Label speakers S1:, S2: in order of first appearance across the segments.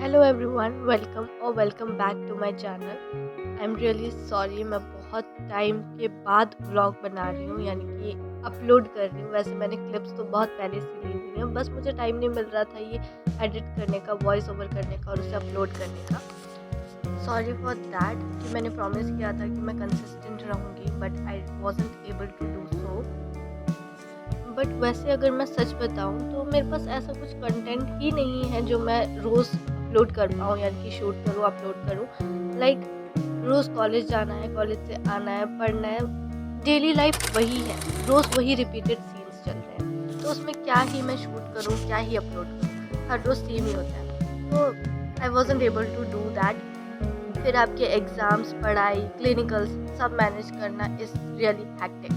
S1: Hello everyone, welcome और welcome back to my channel. I am really sorry, मैं बहुत time के बाद व्लॉग बना रही हूँ, यानी कि अपलोड कर रही हूँ। वैसे मैंने क्लिप्स तो बहुत पहले से ली हुई हैं, बस मुझे टाइम नहीं मिल रहा था ये एडिट करने का, वॉइस ओवर करने का और उसे अपलोड करने का। सॉरी फॉर दैट कि मैंने प्रॉमिस किया था कि मैं कंसिस्टेंट रहूँगी, but I wasn't able to do so. But वैसे अगर मैं सच बताऊँ तो मेरे पास ऐसा कुछ कंटेंट ही नहीं है जो मैं रोज़ अपलोड कर पाऊँ, यानी कि शूट करूँ, अपलोड करूँ। लाइक रोज़ कॉलेज जाना है, कॉलेज से आना है, पढ़ना है, डेली लाइफ वही है, रोज़ वही रिपीटेड सीन्स चल रहे हैं, तो उसमें क्या ही मैं शूट करूँ, क्या ही अपलोड करूँ, हर रोज़ सेम ही होता है। तो I wasn't able to do that. फिर आपके एग्ज़ाम्स, पढ़ाई, क्लिनिकल्स सब मैनेज करना इज़ रियली हैक्टिक।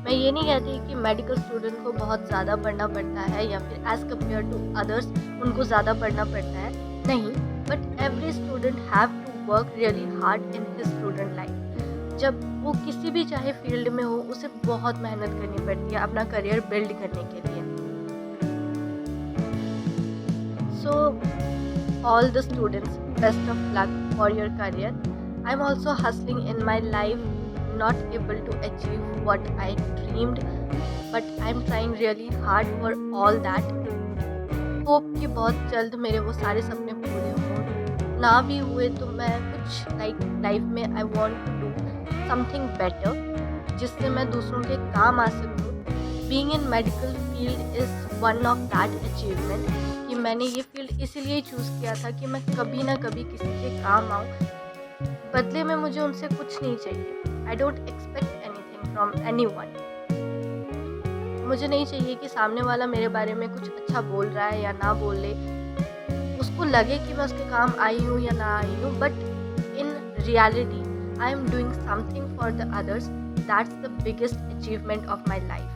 S1: मैं ये नहीं कहती कि मेडिकल स्टूडेंट को बहुत ज़्यादा पढ़ना पड़ता है या फिर एज़ कम्पेयर टू अदर्स उनको ज़्यादा पढ़ना पड़ता है, नहीं। But every student have to work really hard in his student life. जब वो किसी भी चाहे फील्ड में हो, उसे बहुत मेहनत करनी पड़ती है अपना करियर बिल्ड करने के लिए। सो all the students, best of luck for your career. I'm also hustling in my life, not able to achieve what I dreamed, but I'm trying really hard for all that. Hope कि बहुत जल्द मेरे वो सारे सपने पूरे हों। ना भी हुए तो मैं कुछ लाइफ में I want to do something better, जिससे मैं दूसरों के काम आ सकूँ। Being in medical field is one of that achievement, कि मैंने ये फील्ड इसीलिए चूज़ किया था कि मैं कभी ना कभी किसी के काम आऊँ। बदले में मुझे उनसे कुछ नहीं चाहिए। I don't expect anything from anyone. मुझे नहीं चाहिए कि सामने वाला मेरे बारे में कुछ अच्छा बोल रहा है या ना बोले, उसको लगे कि मैं उसके काम आई हूँ या ना आई हूँ, but in reality I am doing something for the others. That's the biggest achievement of my life.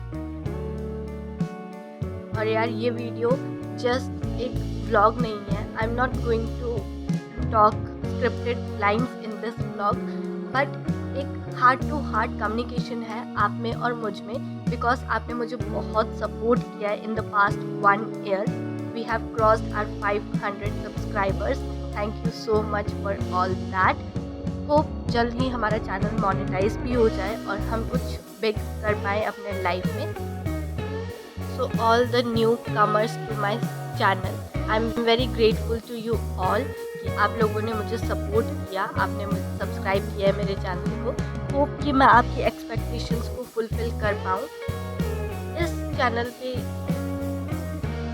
S1: और यार, ये वीडियो जस्ट एक व्लॉग नहीं है। I am not going to talk scripted lines in this vlog, but एक heart to heart communication है आप में और मुझ में, बिकॉज आपने मुझे बहुत सपोर्ट किया है in the past 1 year. We have crossed our 500 subscribers. Thank you so much for all that. Hope जल्द ही हमारा चैनल मोनेटाइज भी हो जाए और हम कुछ बिग कर पाए अपने लाइफ में। So all the newcomers to my channel, I'm very grateful to you all कि आप लोगों ने मुझे सपोर्ट किया, आपने मुझे सब्सक्राइब किया है मेरे चैनल को। होप कि मैं आपकी एक्सपेक्टेशंस को फुलफिल कर पाऊँ इस चैनल पे।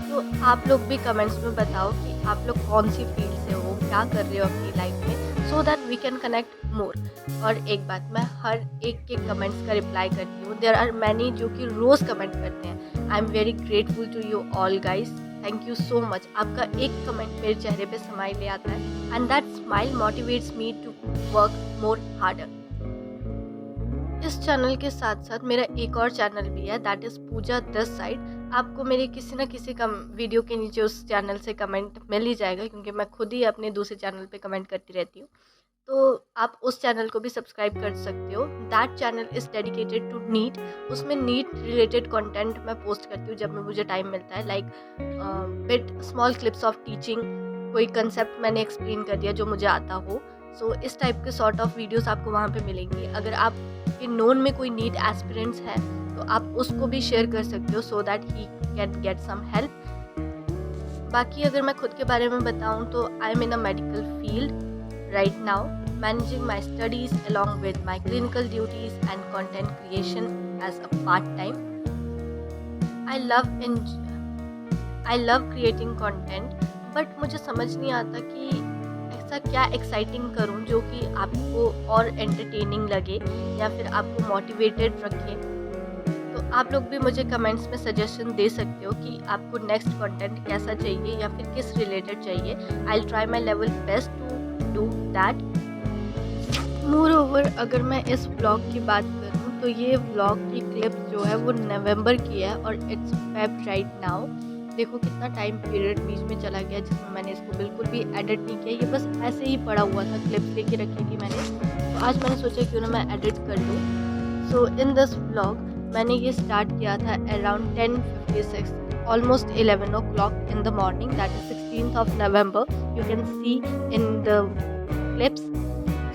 S1: तो आप लोग भी कमेंट्स में बताओ कि आप लोग कौन सी फील्ड से हो, क्या कर रहे हो अपनी लाइफ में, so that we can connect more. और एक बात, मैं हर एक के कमेंट्स का रिप्लाई करती हूँ। देयर आर मैनी जो कि रोज़ कमेंट करते हैं। I am very grateful to you all guys. Thank you so much. आपका एक कमेंट मेरे चेहरे पे स्माइल ले आता है, and that smile motivates me to work more harder. इस चैनल के साथ साथ मेरा एक और चैनल भी है, that is Pooja this side. आपको मेरे किसी ना किसी वीडियो के नीचे उस चैनल से कमेंट मिल ही जाएगा, क्योंकि मैं खुद ही अपने दूसरे चैनल पे कमेंट करती रहती हूँ। तो आप उस चैनल को भी सब्सक्राइब कर सकते हो। That channel is dedicated to NEET. उसमें नीट रिलेटेड कंटेंट मैं पोस्ट करती हूँ जब मुझे टाइम मिलता है, like bit small clips of teaching. कोई कंसेप्ट मैंने एक्सप्लेन कर दिया जो मुझे आता हो। सो इस टाइप के सॉर्ट ऑफ वीडियोस आपको वहाँ पे मिलेंगी। अगर आप के नोन में कोई नीट एस्पिरेंट्स है तो आप उसको भी शेयर कर सकते हो, so that he can get some help. बाकी अगर मैं खुद के बारे में बताऊं तो I am in a medical field right now, managing my studies along with my clinical duties and content creation as a part time. I love creating content, but मुझे समझ नहीं आता कि ऐसा क्या एक्साइटिंग करूं जो कि आपको और एंटरटेनिंग लगे या फिर आपको मोटिवेटेड रखे। तो आप लोग भी मुझे कमेंट्स में सजेशन दे सकते हो कि आपको नेक्स्ट कंटेंट कैसा चाहिए या फिर किस रिलेटेड चाहिए। I will try my level best to do that. Moreover, अगर मैं इस व्लॉग की बात करूँ तो ये व्लॉग की क्लिप्स जो है वो नवंबर की है और इट्स फेब राइट नाउ। देखो कितना टाइम पीरियड बीच में चला गया जिसमें मैंने इसको बिल्कुल भी एडिट नहीं किया। ये बस ऐसे ही पड़ा हुआ था, क्लिप्स लेके रखी थी मैंने, तो आज मैंने सोचा क्यों ना मैं एडिट कर लूँ। सो इन दिस व्लॉग मैंने ये स्टार्ट किया था around 10:56, almost 11 o'clock in the morning, that is 16th of November. You can see in the clips.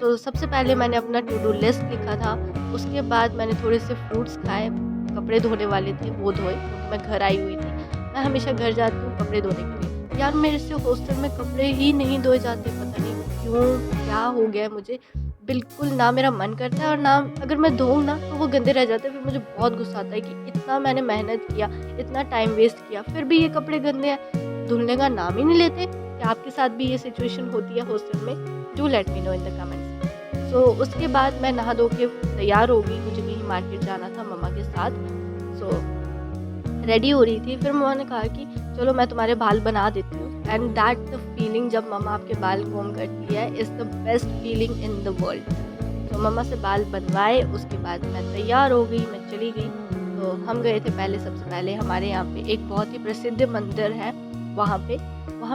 S1: तो सबसे पहले मैंने अपना टू डू लिस्ट लिखा था, उसके बाद मैंने थोड़े से फ्रूट्स खाए, कपड़े धोने वाले थे वो धोए क्योंकि मैं घर आई हुई थी। मैं हमेशा घर जाती हूँ कपड़े धोने के लिए। यार मेरे से हॉस्टल में कपड़े ही नहीं धोए जाते, पता नहीं क्यों, क्या हो गया है मुझे। बिल्कुल ना मेरा मन करता है और ना अगर मैं धोऊँ ना तो वो गंदे रह जाते हैं। फिर मुझे बहुत गुस्सा आता है कि इतना मैंने मेहनत किया, इतना टाइम वेस्ट किया, फिर भी ये कपड़े गंदे हैं, धुलने का नाम ही नहीं लेते। क्या आपके साथ भी ये सिचुएशन होती है हॉस्टल में? Do let me know in the comments. So उसके बाद मैं नहा धो के तैयार हो गई, मुझे कहीं मार्केट जाना था मम्मा के साथ। सो रेडी हो रही थी, फिर मम्मा ने कहा कि चलो मैं तुम्हारे बाल बना देती हूँ। एंड दैट द फीलिंग, जब मम्मा आपके बाल कोम करती है, is the best feeling in the world. तो मम्मा से बाल बनवाए, उसके बाद मैं तैयार हो गई, मैं चली गई। तो हम गए थे सबसे पहले हमारे यहाँ पे एक बहुत ही प्रसिद्ध मंदिर है, वहाँ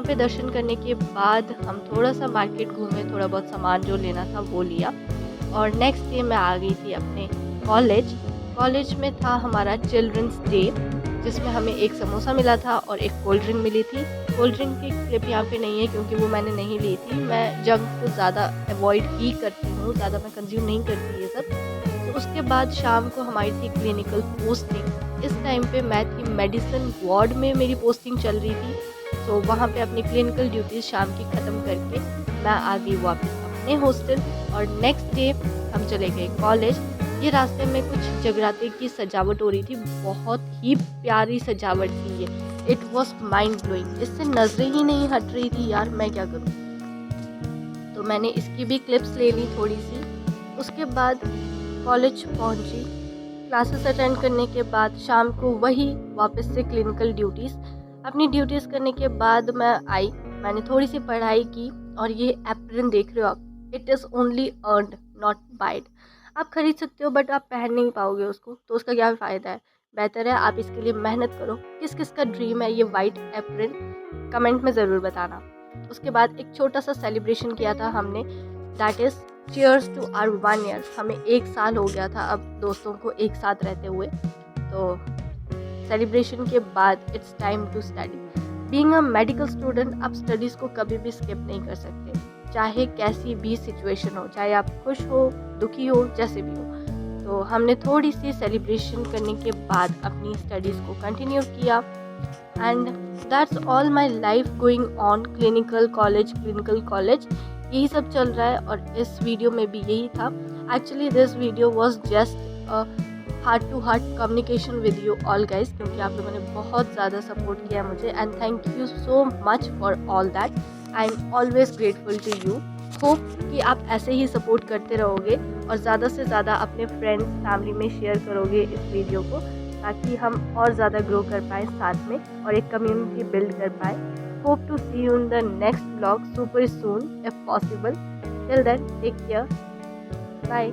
S1: पे दर्शन करने के बाद हम थोड़ा सा मार्केट घूमे, थोड़ा बहुत सामान जो लेना था वो लिया। और नेक्स्ट डे मैं आ गई थी अपने कॉलेज में था हमारा चिल्ड्रंस डे, जिसमें हमें एक समोसा मिला था और एक कोल्ड ड्रिंक मिली थी। कोल्ड ड्रिंक की क्लिप यहाँ पे नहीं है क्योंकि वो मैंने नहीं ली थी। मैं जंक को ज़्यादा अवॉइड ही करती हूँ, ज़्यादा मैं कंज्यूम नहीं करती ये सब। तो उसके बाद शाम को हमारी थी क्लिनिकल पोस्टिंग। इस टाइम पे मैं थी मेडिसिन वार्ड में, मेरी पोस्टिंग चल रही थी। तो वहाँ पे अपनी क्लिनिकल ड्यूटीज़ शाम की ख़त्म करके मैं आ गई वापस अपने हॉस्टल। और नेक्स्ट डे हम चले गए कॉलेज। ये रास्ते में कुछ जगराते की सजावट हो रही थी, बहुत ही प्यारी सजावट थी ये। इट वॉज माइंड ब्लोइंग, इससे नजरें ही नहीं हट रही थी यार, मैं क्या करूँ। तो मैंने इसकी भी क्लिप्स ले ली थोड़ी सी। उसके बाद कॉलेज पहुंची, क्लासेस अटेंड करने के बाद शाम को वही वापस से क्लिनिकल ड्यूटीज़। अपनी ड्यूटीज़ करने के बाद मैं आई, मैंने थोड़ी सी पढ़ाई की। और ये एप्रन देख रहे हो आप, it is only earned not wide. आप खरीद सकते हो बट आप पहन नहीं पाओगे उसको, तो उसका क्या फ़ायदा है। बेहतर है आप इसके लिए मेहनत करो। किस किस का ड्रीम है ये वाइट एप्रन, कमेंट में ज़रूर बताना। उसके बाद एक छोटा सा सेलिब्रेशन किया था हमने, that is cheers to our 1 year. हमें 1 साल हो गया था अब दोस्तों को एक साथ रहते हुए। तो सेलिब्रेशन के बाद it's time to study. Being a medical student आप स्टडीज़ को कभी भी स्किप नहीं कर सकते, चाहे कैसी भी सिचुएशन हो, चाहे आप खुश हो, दुखी हो, जैसे भी हो। तो हमने थोड़ी सी सेलिब्रेशन करने के बाद अपनी स्टडीज़ को कंटिन्यू किया। And that's all my life going on, clinical college यही सब चल रहा है। और इस वीडियो में भी यही था। Actually this video was just a heart to heart communication with you all guys, क्योंकि आप लोगों ने बहुत ज़्यादा सपोर्ट किया मुझे, and thank you so much for all that. I am always grateful to you. Hope कि आप ऐसे ही सपोर्ट करते रहोगे और ज़्यादा से ज़्यादा अपने फ्रेंड्स फैमिली में शेयर करोगे इस वीडियो को, ताकि हम और ज़्यादा ग्रो कर पाएँ साथ में और एक कम्युनिटी बिल्ड कर पाएँ। Hope to see you in the next blog super soon if possible. Till then take care, bye.